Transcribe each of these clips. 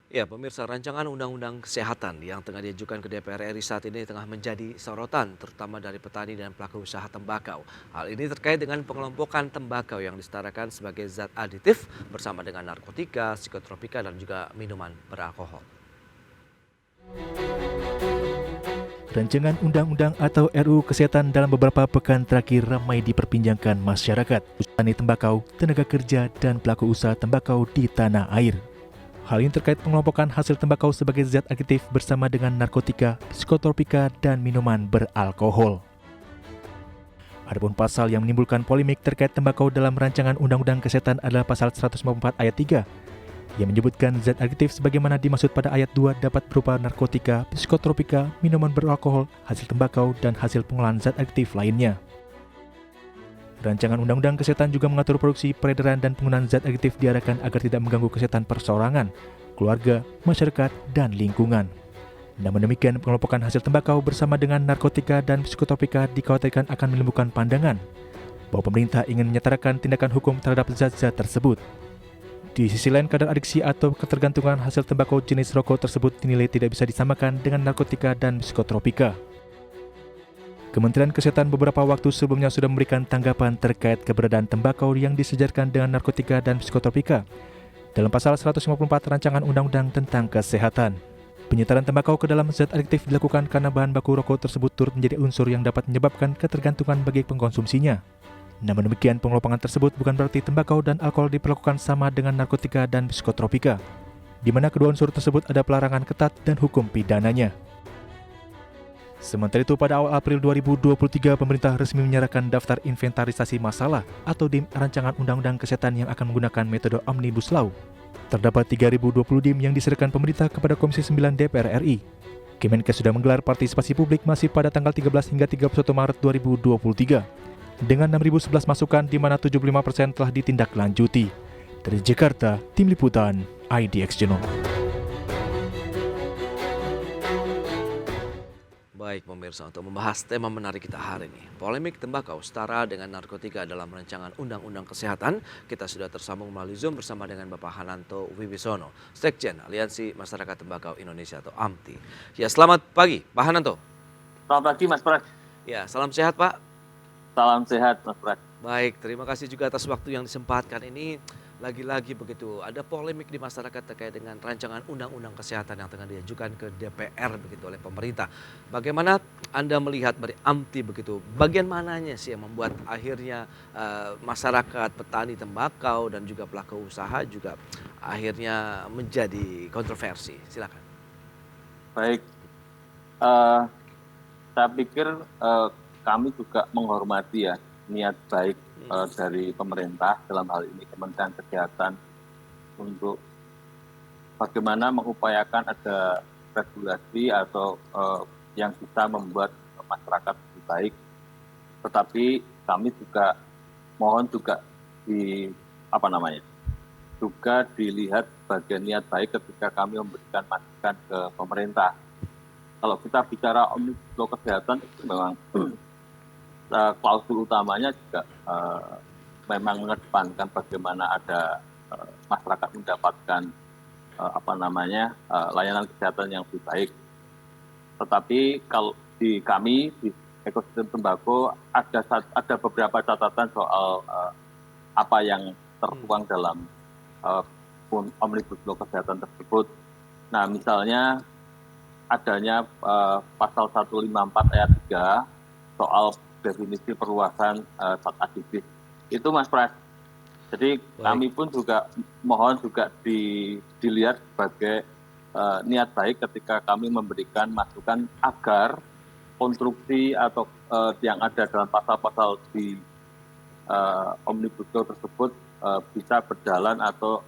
Ya, pemirsa, rancangan Undang-Undang Kesehatan yang tengah diajukan ke DPR RI saat ini tengah menjadi sorotan, terutama dari petani dan pelaku usaha tembakau. Hal ini terkait dengan pengelompokan tembakau yang disetarakan sebagai zat aditif bersama dengan narkotika, psikotropika, dan juga minuman beralkohol. Rancangan undang-undang atau RUU Kesehatan dalam beberapa pekan terakhir ramai diperbincangkan masyarakat, petani tembakau, tenaga kerja, dan pelaku usaha tembakau di tanah air. Hal ini terkait pengelompokan hasil tembakau sebagai zat aktif bersama dengan narkotika, psikotropika, dan minuman beralkohol. Adapun pasal yang menimbulkan polemik terkait tembakau dalam rancangan Undang-Undang Kesehatan adalah pasal 154 ayat 3 yang menyebutkan zat aktif sebagaimana dimaksud pada ayat 2 dapat berupa narkotika, psikotropika, minuman beralkohol, hasil tembakau, dan hasil pengolahan zat aktif lainnya. Rancangan Undang-Undang Kesehatan juga mengatur produksi, peredaran, dan penggunaan zat aktif diarahkan agar tidak mengganggu kesehatan perseorangan, keluarga, masyarakat, dan lingkungan. Namun demikian, pengelompokan hasil tembakau bersama dengan narkotika dan psikotropika dikhawatirkan akan menimbulkan pandangan bahwa pemerintah ingin menyetarakan tindakan hukum terhadap zat-zat tersebut. Di sisi lain, kadar adiksi atau ketergantungan hasil tembakau jenis rokok tersebut dinilai tidak bisa disamakan dengan narkotika dan psikotropika. Kementerian Kesehatan beberapa waktu sebelumnya sudah memberikan tanggapan terkait keberadaan tembakau yang disejarkan dengan narkotika dan psikotropika dalam pasal 154 Rancangan Undang-Undang tentang Kesehatan. Penyetaraan tembakau ke dalam zat adiktif dilakukan karena bahan baku rokok tersebut turut menjadi unsur yang dapat menyebabkan ketergantungan bagi pengkonsumsinya. Namun demikian, pengelompokan tersebut bukan berarti tembakau dan alkohol diperlakukan sama dengan narkotika dan psikotropika, di mana kedua unsur tersebut ada pelarangan ketat dan hukum pidananya. Sementara itu, pada awal April 2023, pemerintah resmi menyerahkan daftar inventarisasi masalah atau DIM Rancangan Undang-Undang Kesehatan yang akan menggunakan metode Omnibus Law. Terdapat 3.020 DIM yang diserahkan pemerintah kepada Komisi 9 DPR RI. Kemenkes sudah menggelar partisipasi publik masih pada tanggal 13 hingga 31 Maret 2023. Dengan 6.011 masukan di mana 75% telah ditindaklanjuti. Dari Jakarta, Tim Liputan, IDX Channel. Baik pemirsa, untuk membahas tema menarik kita hari ini, polemik tembakau setara dengan narkotika dalam rancangan Undang-Undang Kesehatan, kita sudah tersambung melalui Zoom bersama dengan Bapak Hananto Wibisono, Sekjen Aliansi Masyarakat Tembakau Indonesia atau AMTI. Ya, selamat pagi Pak Hananto. Selamat pagi Mas Pras. Ya, salam sehat Pak. Salam sehat Mas Pras. Baik, terima kasih juga atas waktu yang disempatkan ini. Lagi-lagi begitu, ada polemik di masyarakat terkait dengan rancangan Undang-Undang Kesehatan yang tengah diajukan ke DPR begitu oleh pemerintah. Bagaimana Anda melihat dari AMTI begitu? Bagian mananya sih yang membuat akhirnya masyarakat, petani tembakau dan juga pelaku usaha juga akhirnya menjadi kontroversi? Silakan. Baik, saya pikir kami juga menghormati ya niat baik dari pemerintah dalam hal ini Kementerian Kesehatan untuk bagaimana mengupayakan ada regulasi atau yang bisa membuat masyarakat lebih baik. Tetapi kami juga mohon juga juga dilihat sebagai niat baik ketika kami memberikan masukan ke pemerintah. Kalau kita bicara Omnibus Law Kesehatan itu memang klausul utamanya juga memang mengedepankan bagaimana ada masyarakat mendapatkan layanan kesehatan yang lebih baik. Tetapi kalau di kami di ekosistem tembakau ada beberapa catatan soal apa yang tertuang dalam Omnibus Law Kesehatan tersebut. Nah, misalnya adanya pasal 154 ayat 3 soal definisi perluasan zat adiktif. Itu Mas Pras. Jadi kami pun juga mohon juga dilihat sebagai niat baik ketika kami memberikan masukan agar konstruksi atau yang ada dalam pasal-pasal di Omnibus Law tersebut bisa berjalan atau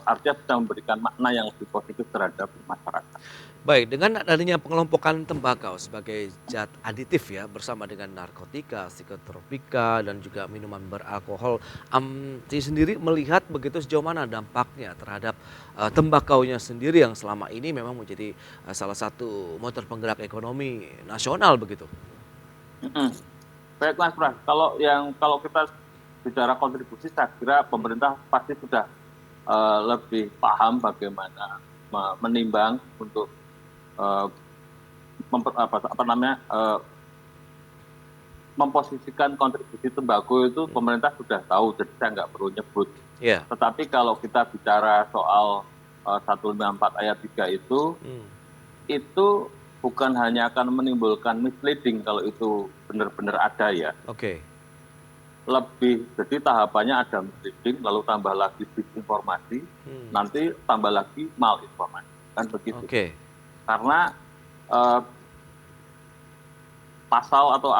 artinya bisa memberikan makna yang lebih positif terhadap masyarakat. Baik, dengan adanya pengelompokan tembakau sebagai zat aditif ya bersama dengan narkotika, psikotropika dan juga minuman beralkohol, AMTI sendiri melihat begitu sejauh mana dampaknya terhadap tembakaunya sendiri yang selama ini memang menjadi salah satu motor penggerak ekonomi nasional begitu. Baik Mas Pras, kalau kita bicara kontribusi, saya kira pemerintah pasti sudah lebih paham bagaimana menimbang untuk eh, memposisikan kontribusi tembakau itu pemerintah sudah tahu, jadi saya nggak perlu nyebut. Ya. Tetapi kalau kita bicara soal 154 ayat 3 itu bukan hanya akan menimbulkan misleading kalau itu benar-benar ada ya. Oke. Lebih, jadi tahapannya ada misleading, lalu tambah lagi disinformasi, nanti tambah lagi malinformasi, kan begitu. Oke. Karena pasal atau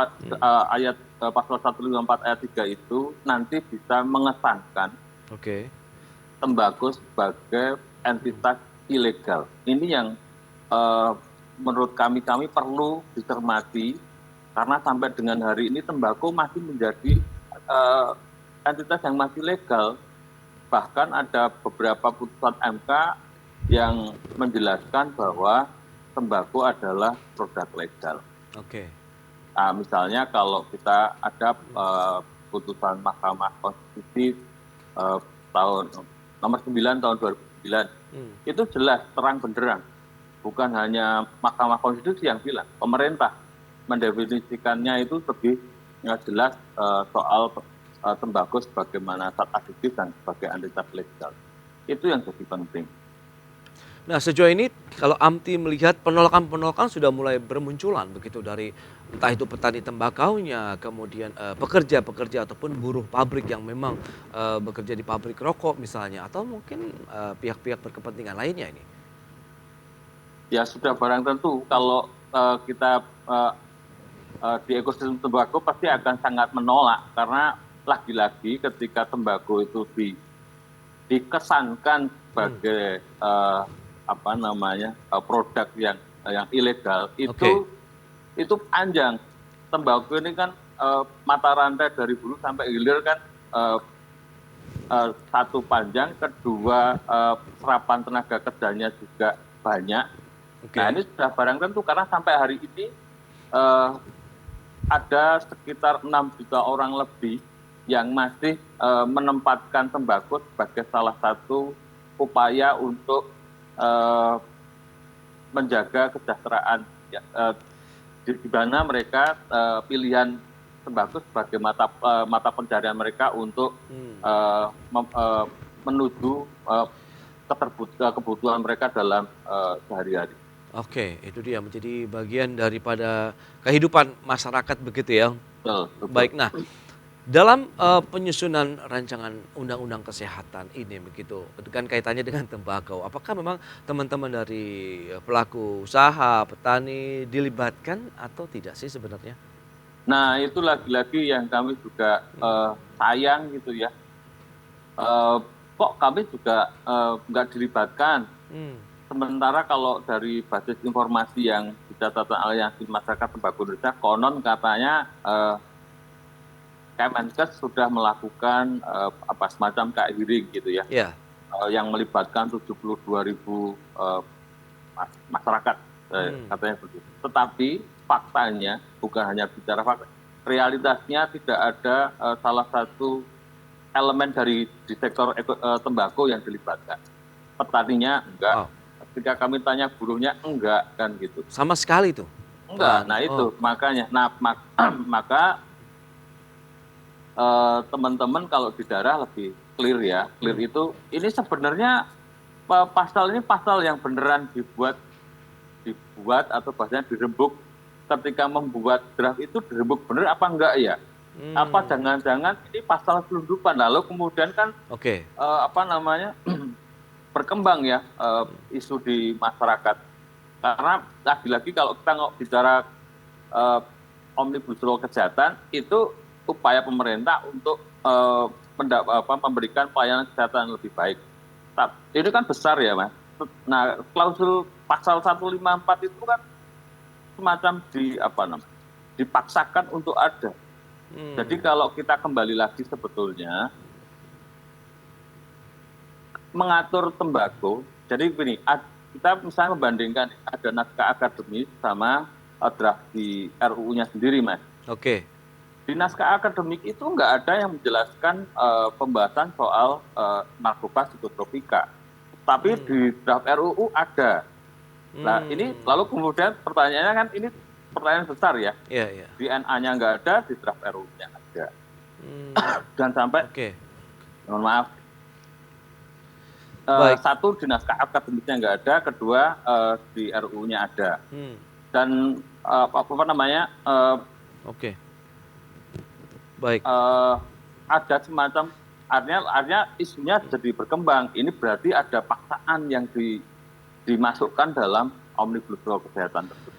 ayat pasal 154 ayat 3 itu nanti bisa mengesankan Oke. tembakau sebagai entitas ilegal. Ini yang menurut kami perlu dicermati, karena sampai dengan hari ini tembakau masih menjadi entitas yang masih legal. Bahkan ada beberapa putusan MK yang menjelaskan bahwa tembakau adalah produk legal. Oke. Nah, misalnya kalau kita ada putusan Mahkamah Konstitusi tahun nomor 9 tahun 2009, itu jelas terang benderang. Bukan hanya Mahkamah Konstitusi yang bilang, pemerintah mendefinisikannya itu lebih jelas soal tembakau sebagaimana zat adiktif dan sebagai entitas legal. Itu yang jadi penting. Nah, sejauh ini kalau AMTI melihat penolakan-penolakan sudah mulai bermunculan begitu dari entah itu petani tembakaunya, kemudian pekerja-pekerja ataupun buruh pabrik yang memang bekerja di pabrik rokok misalnya, atau mungkin pihak-pihak berkepentingan lainnya ini. Ya sudah barang tentu kalau kita di ekosistem tembakau pasti akan sangat menolak, karena lagi-lagi ketika tembakau itu dikesankan sebagai produk yang ilegal, itu panjang. Tembakau ini kan mata rantai dari hulu sampai hilir kan satu panjang, kedua serapan tenaga kerjanya juga banyak. Nah ini sudah barang tentu, karena sampai hari ini ada sekitar 6 juta orang lebih yang masih menempatkan tembakau sebagai salah satu upaya untuk menjaga kesejahteraan, di mana mereka pilihan tembakau sebagai mata pencarian mereka untuk menuju kebutuhan mereka dalam sehari-hari. Oke, itu dia menjadi bagian daripada kehidupan masyarakat begitu ya. Betul. Baik, nah dalam penyusunan rancangan undang-undang kesehatan ini begitu, dengan kaitannya dengan tembakau, apakah memang teman-teman dari pelaku usaha, petani dilibatkan atau tidak sih sebenarnya? Nah itu lagi-lagi yang kami juga sayang gitu ya. Kok kami juga nggak dilibatkan. Sementara kalau dari basis informasi yang dicatatkan Aliansi Masyarakat Tembakau Indonesia, konon katanya Kemenkes sudah melakukan semacam hearing gitu ya, yang melibatkan 72.000 masyarakat, katanya begitu. Tetapi faktanya bukan hanya bicara fakta, realitasnya tidak ada salah satu elemen di sektor tembakau yang dilibatkan. Petaninya enggak, ketika kami tanya buruhnya enggak, kan gitu. Sama sekali tuh? Enggak, nah itu makanya. Nah maka teman-teman kalau di daerah lebih clear ya. Clear itu ini sebenarnya pasal yang beneran dibuat atau bahasanya dirembuk. Ketika membuat draft itu dirembuk bener apa enggak ya? Apa jangan-jangan ini pasal selundupan, lalu kemudian kan berkembang ya isu di masyarakat. Karena lagi-lagi kalau kita bicara Omnibus Law Kesehatan, itu upaya pemerintah untuk memberikan pelayanan kesehatan yang lebih baik. Ini kan besar ya, Mas. Nah, klausul pasal 154 itu kan semacam dipaksakan untuk ada. Jadi kalau kita kembali lagi sebetulnya mengatur tembakau, jadi begini, kita misalnya membandingkan ada naskah akademis sama draft di RUU-nya sendiri, Mas. Oke. Di naskah akademik itu nggak ada yang menjelaskan pembahasan soal narkoba psikotropika. tapi di draft RUU ada. Nah, ini lalu kemudian pertanyaannya kan ini pertanyaan besar ya. Iya, iya. Di NA-nya nggak ada, di draft RUU-nya ada. Dan sampai, Oke. mohon maaf, Baik. satu di naskah akademiknya nggak ada, kedua di RUU-nya ada. Dan apa namanya, Oke. Baik. ada semacam artinya isunya jadi berkembang. Ini berarti ada paksaan yang dimasukkan dalam Omnibus Law Kesehatan tersebut.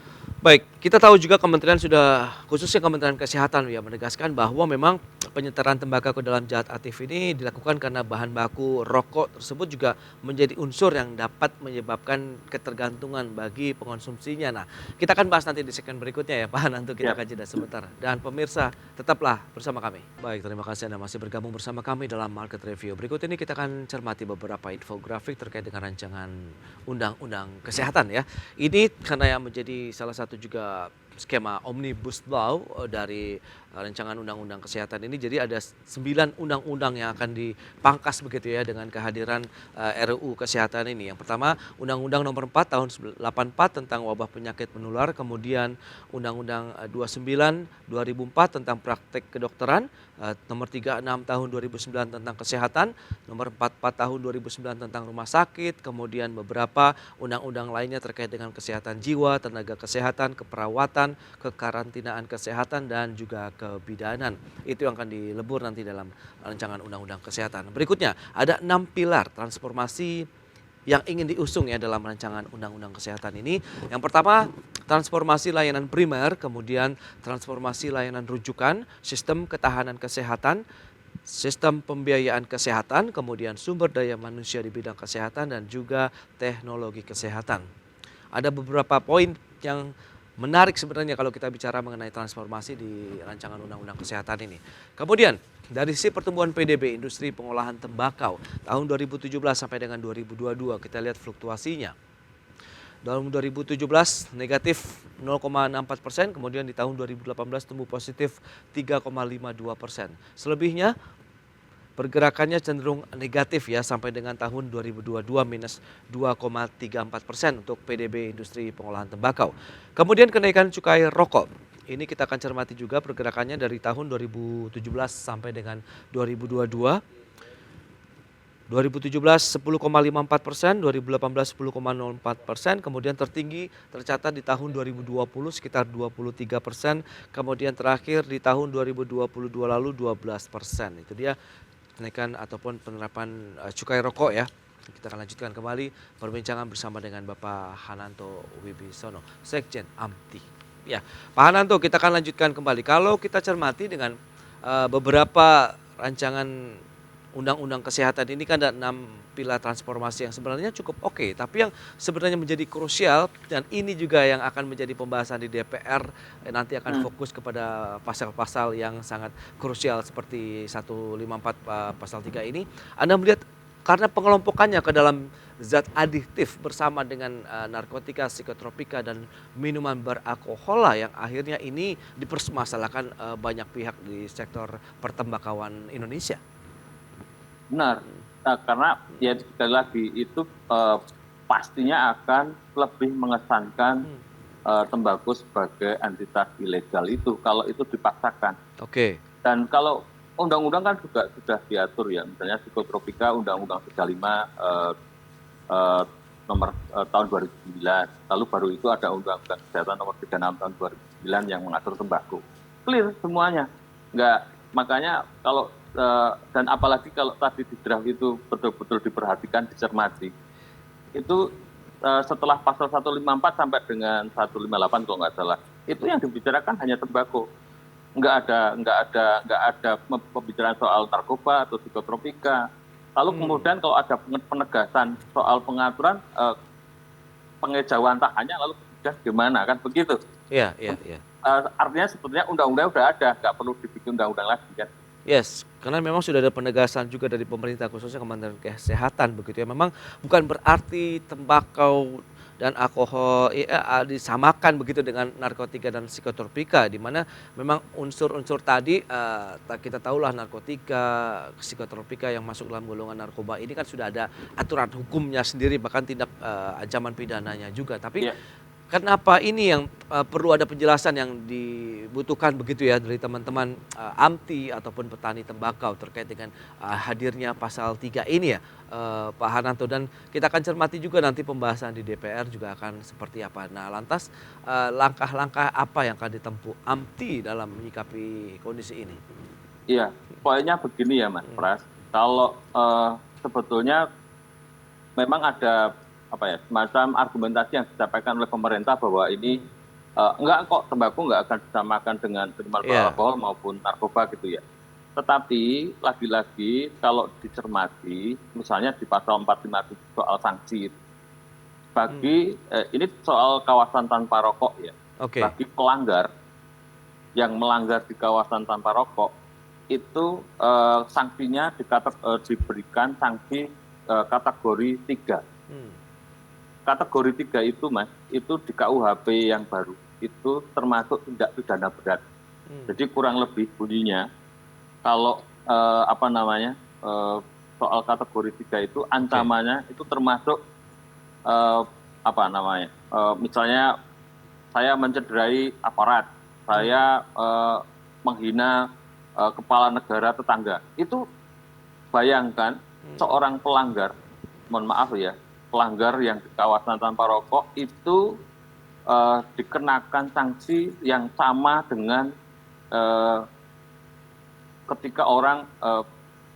Baik, kita tahu juga kementerian sudah, khususnya Kementerian Kesehatan ya, menegaskan bahwa memang penyeteran tembakau ke dalam zat aktif ini dilakukan karena bahan baku rokok tersebut juga menjadi unsur yang dapat menyebabkan ketergantungan bagi pengonsumsinya. Nah, kita akan bahas nanti di segmen berikutnya ya Pak Hananto, kita akan jeda sebentar. Dan pemirsa, tetaplah bersama kami. Baik, terima kasih Anda masih bergabung bersama kami dalam Market Review. Berikut ini kita akan cermati beberapa infografik terkait dengan rancangan undang-undang kesehatan ya. Ini karena yang menjadi salah satu juga skema Omnibus Law dari rancangan undang-undang kesehatan ini. Jadi ada 9 undang-undang yang akan dipangkas begitu ya dengan kehadiran RUU kesehatan ini. Yang pertama Undang-Undang Nomor 4 tahun 84 tentang wabah penyakit menular, kemudian Undang-Undang 29 2004 tentang praktek kedokteran, Nomor 36 tahun 2009 tentang kesehatan, Nomor 44 tahun 2009 tentang rumah sakit, kemudian beberapa undang-undang lainnya terkait dengan kesehatan jiwa, tenaga kesehatan, keperawatan, kekarantinaan kesehatan, dan juga kebidanan. Itu yang akan dilebur nanti dalam rancangan undang-undang kesehatan. Berikutnya ada 6 pilar transformasi yang ingin diusung ya dalam rancangan undang-undang kesehatan ini. Yang pertama, transformasi layanan primer, kemudian transformasi layanan rujukan, sistem ketahanan kesehatan, sistem pembiayaan kesehatan, kemudian sumber daya manusia di bidang kesehatan, dan juga teknologi kesehatan. Ada beberapa poin yang menarik sebenarnya kalau kita bicara mengenai transformasi di rancangan undang-undang kesehatan ini. Kemudian dari sisi pertumbuhan PDB industri pengolahan tembakau tahun 2017 sampai dengan 2022 kita lihat fluktuasinya. Dalam 2017 negatif 0,64%, kemudian di tahun 2018 tumbuh positif 3,52%. Selebihnya pergerakannya cenderung negatif ya sampai dengan tahun 2022 minus 2,34% untuk PDB industri pengolahan tembakau. Kemudian kenaikan cukai rokok. Ini kita akan cermati juga pergerakannya dari tahun 2017 sampai dengan 2022. 2017 10,54%, 2018 10,04%, kemudian tertinggi tercatat di tahun 2020 sekitar 23%, kemudian terakhir di tahun 2022 lalu 12%. Itu dia kenaikan ataupun penerapan cukai rokok ya. Kita akan lanjutkan kembali perbincangan bersama dengan Bapak Hananto Wibisono, Sekjen AMTI. Ya, Pak Hananto, kita akan lanjutkan kembali. Kalau kita cermati dengan beberapa rancangan undang-undang kesehatan ini kan ada 6 pilar transformasi yang sebenarnya cukup oke, tapi yang sebenarnya menjadi krusial dan ini juga yang akan menjadi pembahasan di DPR nanti akan fokus kepada pasal-pasal yang sangat krusial seperti 154 pasal 3 ini. Anda melihat karena pengelompokannya ke dalam zat adiktif bersama dengan narkotika, psikotropika, dan minuman beralkohol lah yang akhirnya ini dipermasalahkan banyak pihak di sektor pertembakauan Indonesia. Benar, nah, karena ya sekali lagi itu pastinya akan lebih mengesankan tembakau sebagai entitas ilegal itu kalau itu dipaksakan. Oke. Dan kalau undang-undang kan juga sudah diatur ya, misalnya psikotropika Undang-Undang 35 nomor tahun 2009, lalu baru itu ada Undang-Undang Kesehatan nomor 36 tahun 2009 yang mengatur tembakau. Clear semuanya, enggak, makanya kalau dan apalagi kalau tadi di draft itu betul-betul diperhatikan, dicermati, itu setelah pasal 154 sampai dengan 158 kalau nggak salah, itu yang dibicarakan hanya tembakau. Nggak ada pembicaraan soal narkoba atau psikotropika. Lalu kemudian kalau ada penegasan soal pengaturan pengejauhan tahannya, lalu kemudian gimana, kan begitu? Iya. Artinya sebetulnya undang-undang udah ada, nggak perlu dibikin undang-undang lagi kan? Yes, karena memang sudah ada penegasan juga dari pemerintah khususnya Kementerian Kesehatan begitu ya. Memang bukan berarti tembakau dan alkohol disamakan begitu dengan narkotika dan psikotropika, di mana memang unsur-unsur tadi kita tahulah narkotika, psikotropika yang masuk dalam golongan narkoba ini kan sudah ada aturan hukumnya sendiri, bahkan tindak ancaman pidananya juga. Tapi Iya, kenapa ini yang perlu ada penjelasan yang dibutuhkan begitu ya dari teman-teman AMTI ataupun petani tembakau terkait dengan hadirnya pasal 3 ini ya, Pak Hananto, dan kita akan cermati juga nanti pembahasan di DPR juga akan seperti apa. Nah, lantas langkah-langkah apa yang akan ditempuh AMTI dalam menyikapi kondisi ini? iya. Poinnya begini ya Mas Hmm. Pras, kalau sebetulnya memang ada apa ya, semacam argumentasi yang disampaikan oleh pemerintah bahwa ini enggak kok, tembakau enggak akan disamakan dengan minuman Iya. beralkohol maupun narkoba gitu ya. Tetapi lagi-lagi kalau dicermati, misalnya di pasal 457 soal sanksi, bagi ini soal kawasan tanpa rokok ya, Oke. bagi pelanggar yang melanggar di kawasan tanpa rokok itu sanksinya diberikan sanksi kategori 3. Hmm. Kategori 3 itu Mas, itu di KUHP yang baru itu termasuk tindak pidana berat. Hmm. Jadi kurang lebih bunyinya kalau soal kategori 3 itu ancamannya itu termasuk misalnya saya mencederai aparat, saya menghina kepala negara tetangga. Itu bayangkan seorang pelanggar, mohon maaf ya, pelanggar yang di kawasan tanpa rokok itu dikenakan sanksi yang sama dengan ketika orang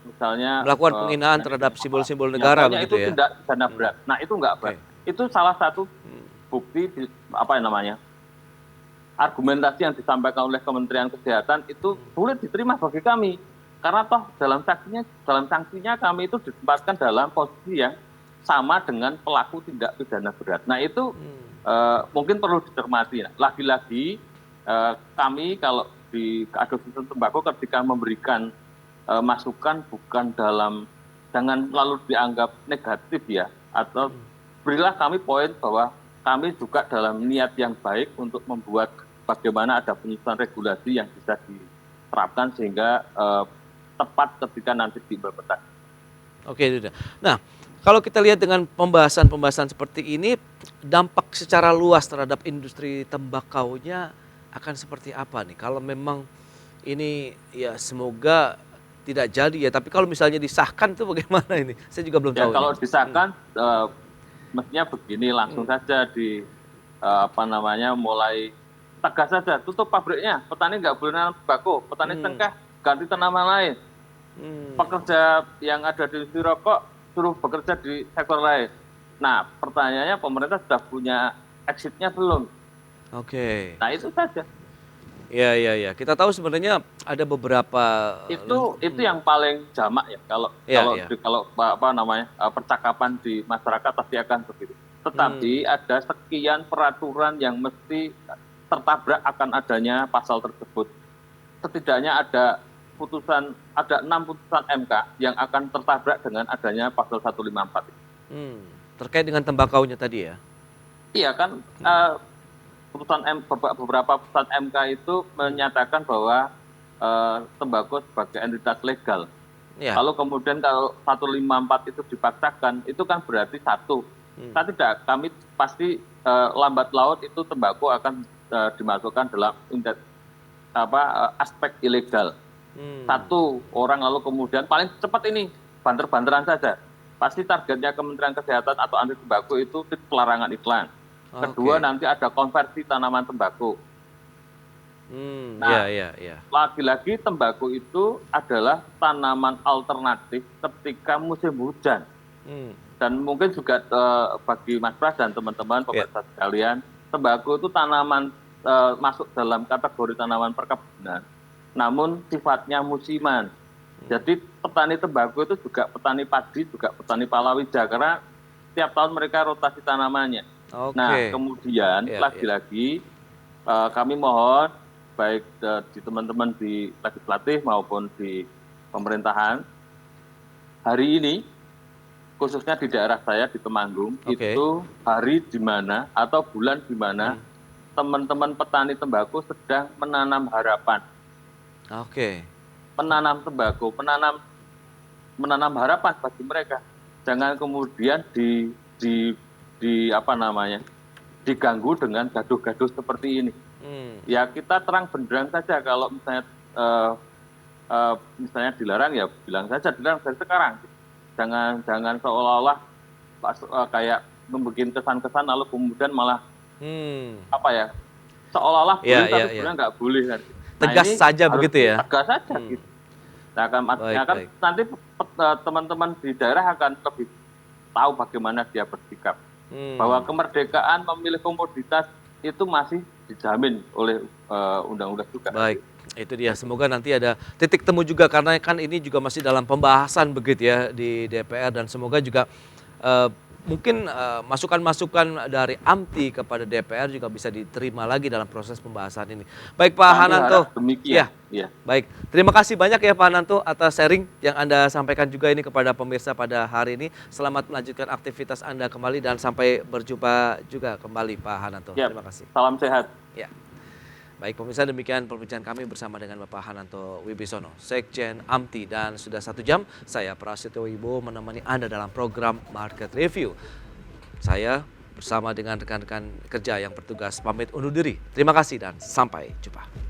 misalnya Melakukan penghinaan terhadap simbol-simbol negara pokoknya begitu itu ya? tindak pidana berat. Nah itu enggak berat. Itu salah satu bukti argumentasi yang disampaikan oleh Kementerian Kesehatan itu sulit diterima bagi kami, karena toh dalam sanksinya kami itu ditempatkan dalam posisi yang sama dengan pelaku tindak pidana berat. Nah itu mungkin perlu dicermati. Lagi-lagi kami kalau di Adopsi Tembakau ketika memberikan masukan bukan jangan lalu dianggap negatif ya, atau berilah kami poin bahwa kami juga dalam niat yang baik untuk membuat bagaimana ada penyusunan regulasi yang bisa diterapkan sehingga tepat ketika nanti diimplementasi. Oke, sudah. Nah, kalau kita lihat dengan pembahasan-pembahasan seperti ini, dampak secara luas terhadap industri tembakaunya akan seperti apa nih? Kalau memang ini ya semoga tidak jadi ya, tapi kalau misalnya disahkan itu bagaimana ini? Saya juga belum Ya tahu kalau ini. disahkan mestinya begini, langsung saja mulai tegas saja, tutup pabriknya, petani nggak boleh nanam tembakau, petani cengkeh ganti tanaman lain, pekerja yang ada di industri rokok suruh bekerja di sektor lain. Nah pertanyaannya, pemerintah sudah punya exit-nya belum? Oke. Nah itu saja. Ya. Kita tahu sebenarnya ada beberapa Itu yang paling jamak ya, kalau Ya. percakapan di masyarakat pasti akan begitu. Tetapi ada sekian peraturan yang mesti tertabrak akan adanya pasal tersebut. Setidaknya ada 6 putusan MK yang akan tertabrak dengan adanya pasal 154. Terkait dengan tembakaunya tadi ya? Iya kan, beberapa putusan MK itu menyatakan bahwa tembakau sebagai entitas legal. Ya. Lalu kemudian kalau 154 itu dipaksakan, itu kan berarti satu. Kami pasti lambat laun itu tembakau akan dimasukkan dalam aspek ilegal. Satu orang, lalu kemudian paling cepat ini banter-banteran saja. Pasti targetnya Kementerian Kesehatan atau anti tembakau itu pelarangan iklan. Kedua, nanti ada konversi tanaman tembakau. Lagi-lagi tembakau itu adalah tanaman alternatif ketika musim hujan. Dan mungkin juga bagi Mas Pras dan teman-teman pemirsa sekalian, tembakau itu tanaman masuk dalam kategori tanaman perkebunan, namun sifatnya musiman. Jadi petani tembakau itu juga petani padi, juga petani palawija, karena tiap tahun mereka rotasi tanamannya. Nah kemudian lagi-lagi kami mohon baik di teman-teman di legislatif maupun di pemerintahan, hari ini khususnya di daerah saya di Temanggung, Oke. itu hari di mana atau bulan di mana teman-teman petani tembakau sedang menanam harapan, Oke. menanam tembakau, menanam harapan bagi mereka. Jangan kemudian apa namanya, diganggu dengan gaduh-gaduh seperti ini. Ya kita terang benderang saja, kalau misalnya dilarang ya bilang saja dilarang dari sekarang. Jangan seolah-olah kayak membuat kesan-kesan lalu kemudian malah apa ya, seolah-olah boleh tapi sebenarnya nggak boleh. Nah, Tegas ini saja harus begitu ya? Tegas saja gitu. Nah, Baik. nanti teman-teman di daerah akan lebih tahu bagaimana dia bersikap. Bahwa kemerdekaan memilih komoditas itu masih dijamin oleh undang-undang juga. Baik, itu dia. Semoga nanti ada titik temu juga, karena kan ini juga masih dalam pembahasan begitu ya di DPR, dan semoga juga mungkin masukan-masukan dari AMTI kepada DPR juga bisa diterima lagi dalam proses pembahasan ini. Baik Pak Kami Hananto. harap demikian. Ya. Baik, terima kasih banyak ya Pak Hananto atas sharing yang Anda sampaikan juga ini kepada pemirsa pada hari ini. Selamat melanjutkan aktivitas Anda kembali dan sampai berjumpa juga kembali Pak Hananto. Ya. Terima kasih. Salam sehat. Ya. Baik pemirsa, demikian perbincangan kami bersama dengan Bapak Hananto Wibisono, Sekjen AMTI, dan sudah 1 jam saya Prasetyo Wibowo menemani Anda dalam program Market Review. Saya bersama dengan rekan-rekan kerja yang bertugas pamit undur diri. Terima kasih dan sampai jumpa.